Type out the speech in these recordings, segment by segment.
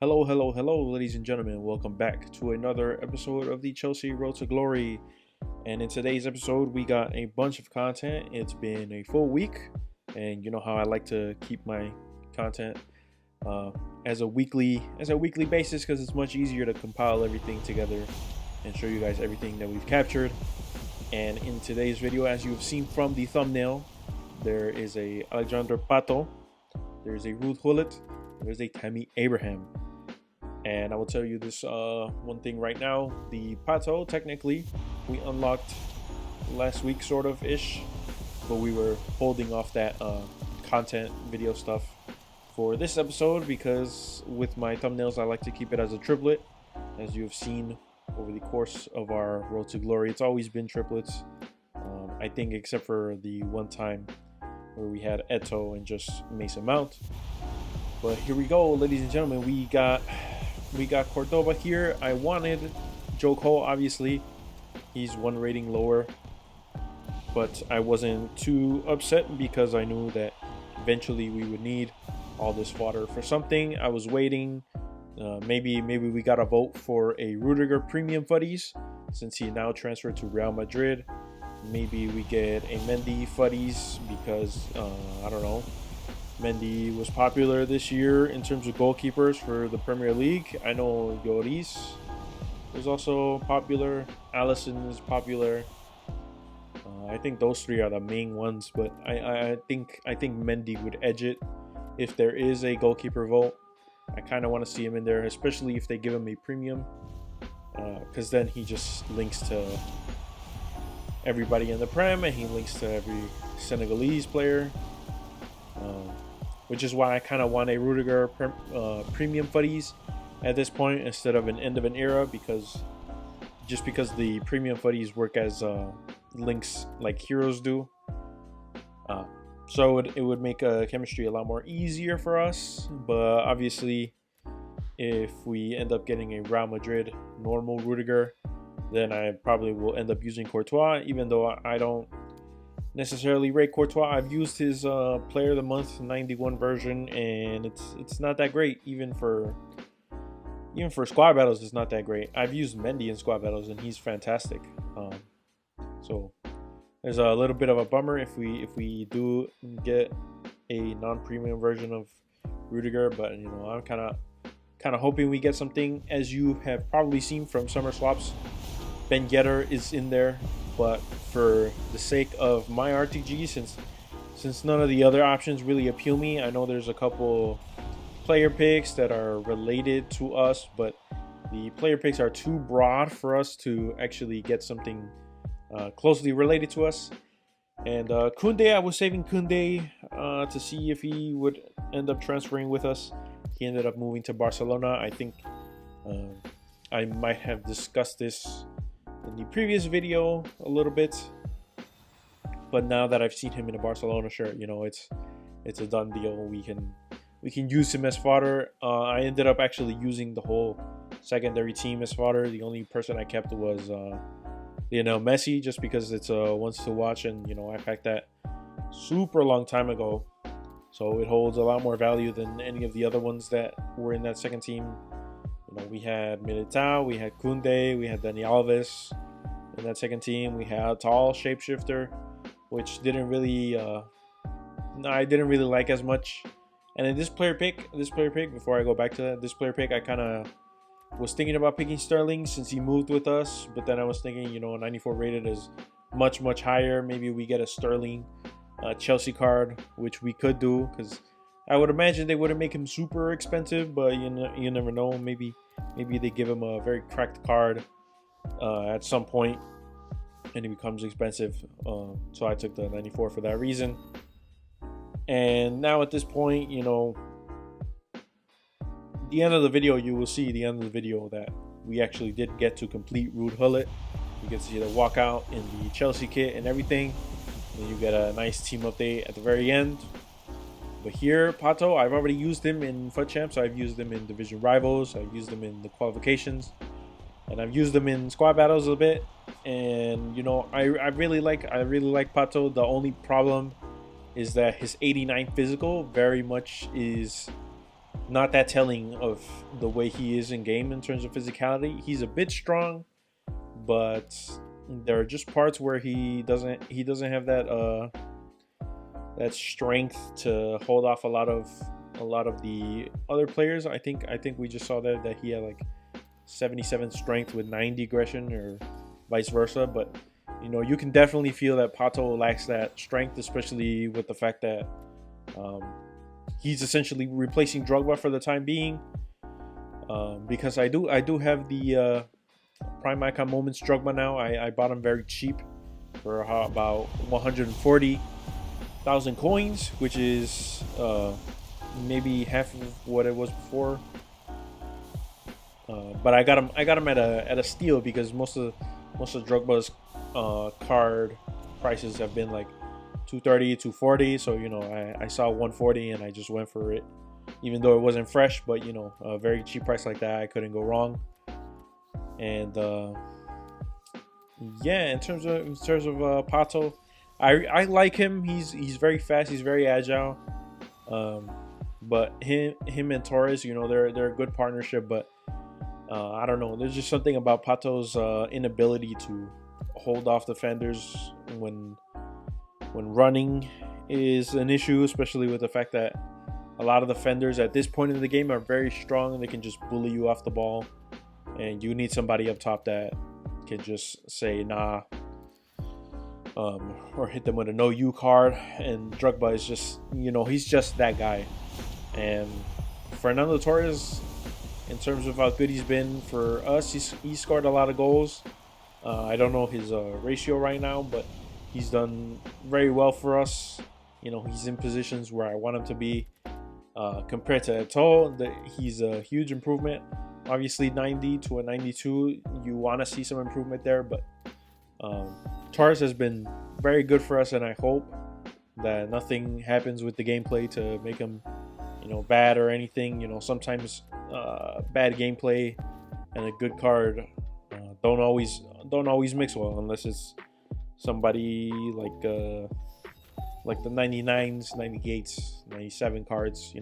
Hello, ladies and gentlemen. Welcome back to another episode of the Chelsea Road to Glory. And in today's episode, we got a bunch of content. It's been a full week, and you know how I like to keep my content as a weekly basis because it's much easier to compile everything together and show you guys everything that we've captured. And in today's video, as you've seen from the thumbnail, there is a Alexander Pato, there's a Ruud Gullit, there's a Tammy Abraham. And I will tell you this one thing right now. The PATO, technically, we unlocked last week, sort of ish, but we were holding off that content video stuff for this episode because with my thumbnails, I like to keep it as a triplet. As you have seen over the course of our Road to Glory, it's always been triplets. I think except for the one time where we had Eto and just Mason Mount. But here we go, ladies and gentlemen. We got Cordoba here. I wanted Joe Cole, obviously. He's one rating lower. But I wasn't too upset because I knew that eventually we would need all this fodder for something. I was waiting. Maybe we got a vote for a Rudiger premium FUTTIES since he now transferred to Real Madrid. Maybe we get a Mendy FUTTIES because, I don't know. Mendy was popular this year in terms of goalkeepers for the Premier League. I know Lloris is also popular. Alisson is popular. I think those three are the main ones, but I think Mendy would edge it if there is a goalkeeper vote. I kind of want to see him in there, especially if they give him a premium, because then he just links to everybody in the Prem and he links to every Senegalese player. Which is why I kind of want a Rudiger premium FUTTIES at this point instead of an end of an era, because the premium FUTTIES work as links like heroes do. So it would make chemistry a lot more easier for us. But obviously, if we end up getting a Real Madrid normal Rudiger, then I probably will end up using Courtois, even though I don't necessarily rate Courtois. I've used his Player of the Month 91 version, and it's not that great. Even for squad battles, it's not that great. I've used Mendy in squad battles, and he's fantastic. So there's a little bit of a bummer if we do get a non-premium version of Rudiger, but you know, I'm kind of hoping we get something. As you have probably seen from summer swaps, Ben Yedder is in there. But for the sake of my RTG, since none of the other options really appeal me, I know there's a couple player picks that are related to us, but the player picks are too broad for us to actually get something closely related to us. And Koundé, I was saving Koundé to see if he would end up transferring with us. He ended up moving to Barcelona. I think I might have discussed this in the previous video a little bit, but now that I've seen him in a Barcelona shirt, you know, it's a done deal. We can use him as fodder. I ended up actually using the whole secondary team as fodder. The only person I kept was Lionel Messi, just because it's a once to watch, and you know, I packed that super long time ago, so it holds a lot more value than any of the other ones that were in that second team. You know, we had Militao, we had Koundé, we had Dani Alves in that second team. We had Tall Shapeshifter, which didn't really, I didn't really like as much. And in this player pick, before I go back to that, this player pick, I kind of was thinking about picking Sterling since he moved with us. But then I was thinking, you know, 94 rated is much higher. Maybe we get a Sterling Chelsea card, which we could do, because I would imagine they wouldn't make him super expensive, but you never know. Maybe they give him a very cracked card at some point, and he becomes expensive. So I took the 94 for that reason. And now at this point, you know, the end of the video, you will see the end of the video that we actually did get to complete Ruud Gullit. You get to see the walkout in the Chelsea kit and everything. And you get a nice team update at the very end. But here, Pato, I've already used him in FUT Champs. I've used him in Division Rivals. I've used him in the qualifications. And I've used him in squad battles a bit. And, you know, I really like Pato. The only problem is that his 89 physical very much is not that telling of the way he is in game in terms of physicality. He's a bit strong, but there are just parts where he doesn't have that strength to hold off a lot of the other players. I think we just saw that he had like 77 strength with 90 aggression, or vice versa. But you can definitely feel that Pato lacks that strength, especially with the fact that he's essentially replacing Drogba for the time being. Because I do have the Prime Icon Moments Drogba now. I bought him very cheap for about 140,000 coins, which is maybe half of what it was before. But I got him at a steal, because most of Drogba's card prices have been like 230, 240. So I saw 140 and I just went for it, even though it wasn't fresh. But a very cheap price like that, I couldn't go wrong. And yeah, in terms of Pato, I like him. He's very fast. He's very agile. But him and Torres, they're a good partnership. But I don't know. There's just something about Pato's inability to hold off defenders when running is an issue, especially with the fact that a lot of defenders at this point in the game are very strong and they can just bully you off the ball. And you need somebody up top that can just say nah, or hit them with a no you card. And Drogba is just, he's just that guy. And Fernando Torres, in terms of how good he's been for us, he's scored a lot of goals. I don't know his ratio right now, but he's done very well for us. He's in positions where I want him to be. Compared to Eto'o, he's a huge improvement. Obviously, 90 to a 92, you want to see some improvement there. But Torres has been very good for us, and I hope that nothing happens with the gameplay to make him, bad or anything. Sometimes bad gameplay and a good card don't always mix well, unless it's somebody like the 99s, 98s, 97 cards.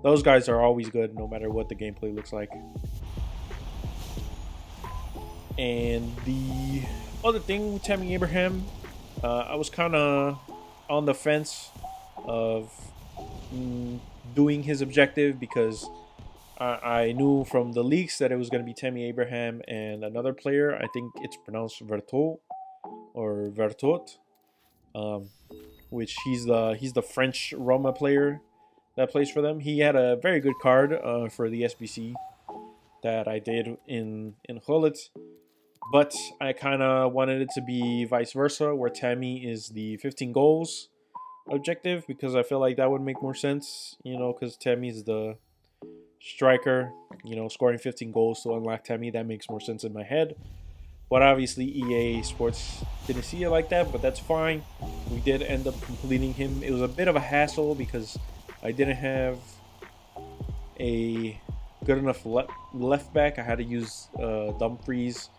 Those guys are always good no matter what the gameplay looks like. And the other thing with Tammy Abraham, I was kind of on the fence of doing his objective, because I knew from the leaks that it was going to be Tammy Abraham and another player. I think it's pronounced Vertot or Vertot, which he's the French Roma player that plays for them. He had a very good card for the SBC that I did in GULLIT, but I kind of wanted it to be vice versa, where Tammy is the 15 goals objective, because I feel like that would make more sense, because Tammy's the striker, scoring 15 goals to unlock Tammy, that makes more sense in my head. But obviously EA Sports didn't see it like that, but that's fine. We did end up completing him. It was a bit of a hassle because I didn't have a good enough left back. I had to use Dumfries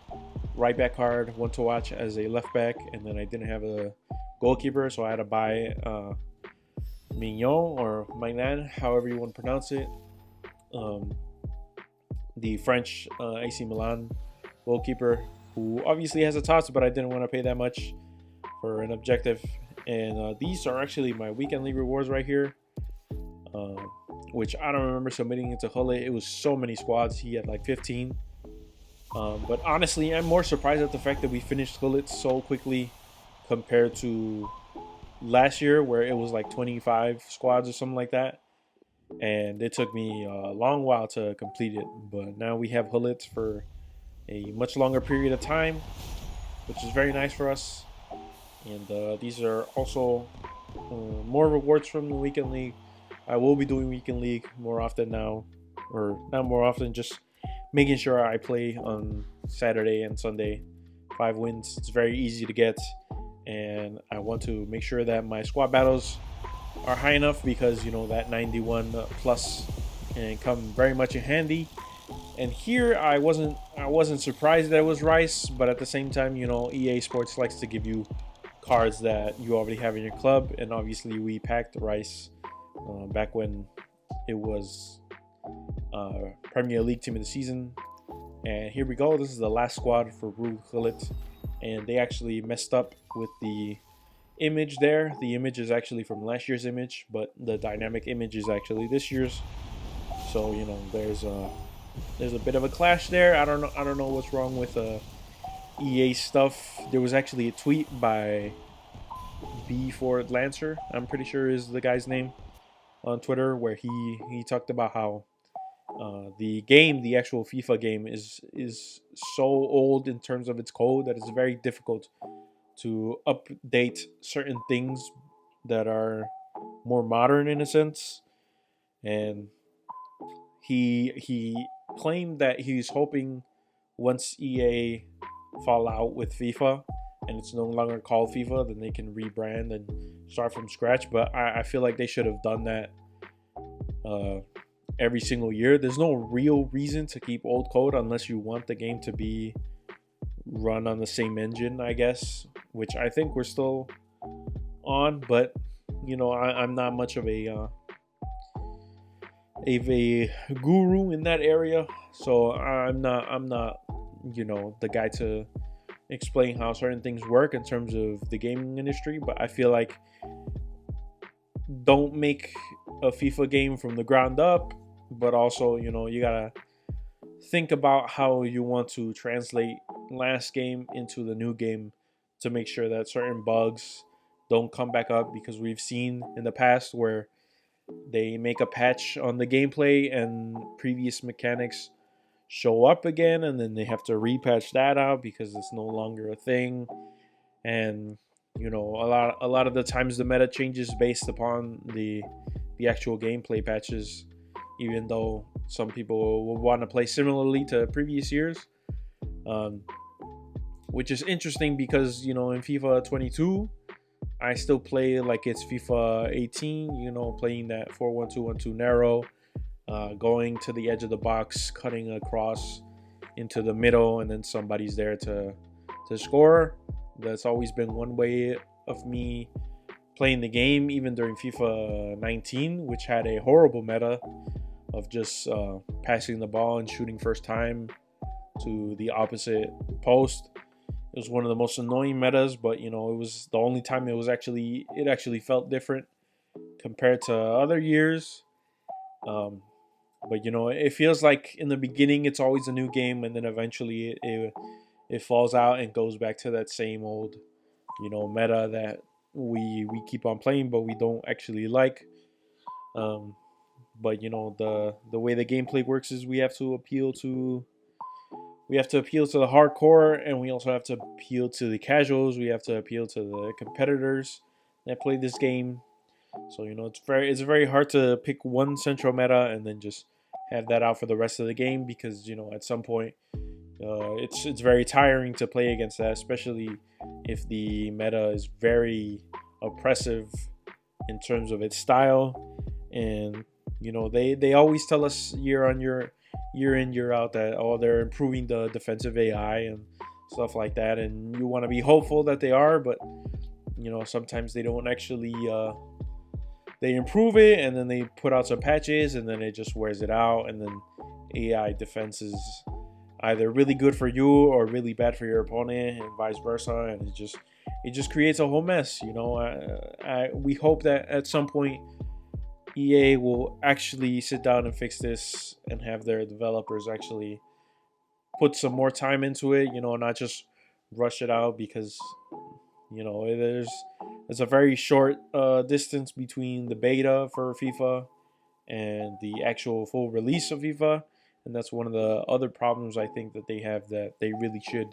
right back card, one to watch as a left back, and then I didn't have a goalkeeper, so I had to buy Mignon or Magnan, however you want to pronounce it. The French AC Milan goalkeeper, who obviously has a tots, but I didn't want to pay that much for an objective. And these are actually my weekend league rewards right here, which I don't remember submitting into GULLIT. It was so many squads. He had like 15. But honestly, I'm more surprised at the fact that we finished GULLIT so quickly compared to last year, where it was like 25 squads or something like that. And it took me a long while to complete it. But now we have GULLIT for a much longer period of time, which is very nice for us. And these are also more rewards from the weekend league. I will be doing weekend league more often now, or not more often, just making sure I play on Saturday and Sunday. 5 wins. It's very easy to get, and I want to make sure that my squad battles are high enough, because that 91 plus can come very much in handy. And here I wasn't surprised that it was Rice, but at the same time, EA Sports likes to give you cards that you already have in your club, and obviously we packed Rice back when it was Premier League team of the season. And here we go. This is the last squad for GULLIT, and they actually messed up with the image there. The image is actually from last year's image, but the dynamic image is actually this year's. So you know, there's a bit of a clash there. I don't know what's wrong with EA stuff. There was actually a tweet by B4 Lancer, I'm pretty sure is the guy's name, on Twitter, where he talked about how the actual FIFA game is so old in terms of its code that it's very difficult to update certain things that are more modern in a sense. And he claimed that he's hoping once EA fall out with FIFA and it's no longer called FIFA, then they can rebrand and start from scratch. But I feel like they should have done that every single year. There's no real reason to keep old code unless you want the game to be run on the same engine, I guess, which I think we're still on. But you know, I'm not much of a guru in that area, so I'm not you know, the guy to explain how certain things work in terms of the gaming industry. But I feel like don't make a FIFA game from the ground up, but also, you know, you gotta think about how you want to translate last game into the new game to make sure that certain bugs don't come back up, because we've seen in the past where they make a patch on the gameplay and previous mechanics show up again, and then they have to repatch that out because it's no longer a thing. And you know, a lot of the times the meta changes based upon the actual gameplay patches, even though some people will want to play similarly to previous years, which is interesting because, you know, in FIFA 22 I still play like it's FIFA 18, you know, playing that 4-1-2-1-2 narrow, going to the edge of the box, cutting across into the middle, and then somebody's there to score. That's always been one way of me playing the game, even during FIFA 19, which had a horrible meta of just passing the ball and shooting first time to the opposite post. It was one of the most annoying metas, but you know, it was the only time it actually felt different compared to other years. But you know, it feels like in the beginning it's always a new game, and then eventually it falls out and goes back to that same old, you know, meta that we keep on playing but we don't actually like. But you know, the way the gameplay works is we have to appeal to the hardcore, and we also have to appeal to the casuals. We have to appeal to the competitors that play this game. So you know, it's very hard to pick one central meta and then just have that out for the rest of the game, because you know, at some point it's very tiring to play against that, especially if the meta is very oppressive in terms of its style. And you know, they always tell us year in year out that, oh, they're improving the defensive AI and stuff like that, and you want to be hopeful that they are, but you know, sometimes they don't actually they improve it and then they put out some patches and then it just wears it out, and then AI defense is either really good for you or really bad for your opponent, and vice versa, and it just creates a whole mess. You know, we hope that at some point EA will actually sit down and fix this and have their developers actually put some more time into it, you know, not just rush it out, because you know, there's a very short distance between the beta for FIFA and the actual full release of FIFA. And that's one of the other problems I think that they have, that they really should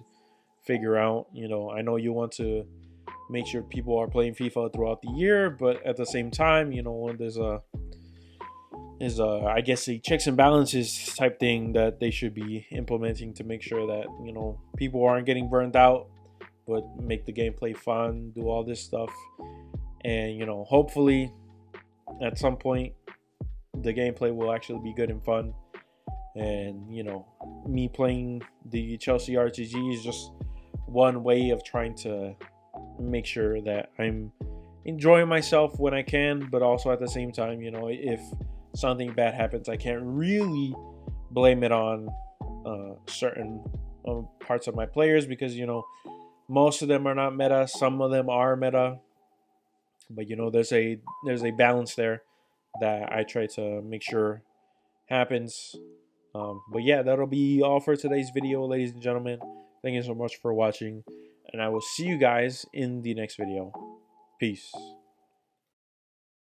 figure out. You know, I know you want to make sure people are playing FIFA throughout the year, but at the same time, you know, there's I guess a checks and balances type thing that they should be implementing to make sure that, you know, people aren't getting burned out, but make the gameplay fun, do all this stuff. And you know, hopefully at some point the gameplay will actually be good and fun. And you know, me playing the Chelsea RTG is just one way of trying to make sure that I'm enjoying myself when I can, but also at the same time, you know, if something bad happens, I can't really blame it on certain parts of my players, because most of them are not meta, some of them are meta, but there's a balance there that I try to make sure happens. But yeah, that'll be all for today's video, ladies and gentlemen. Thank you so much for watching, and I will see you guys in the next video. Peace.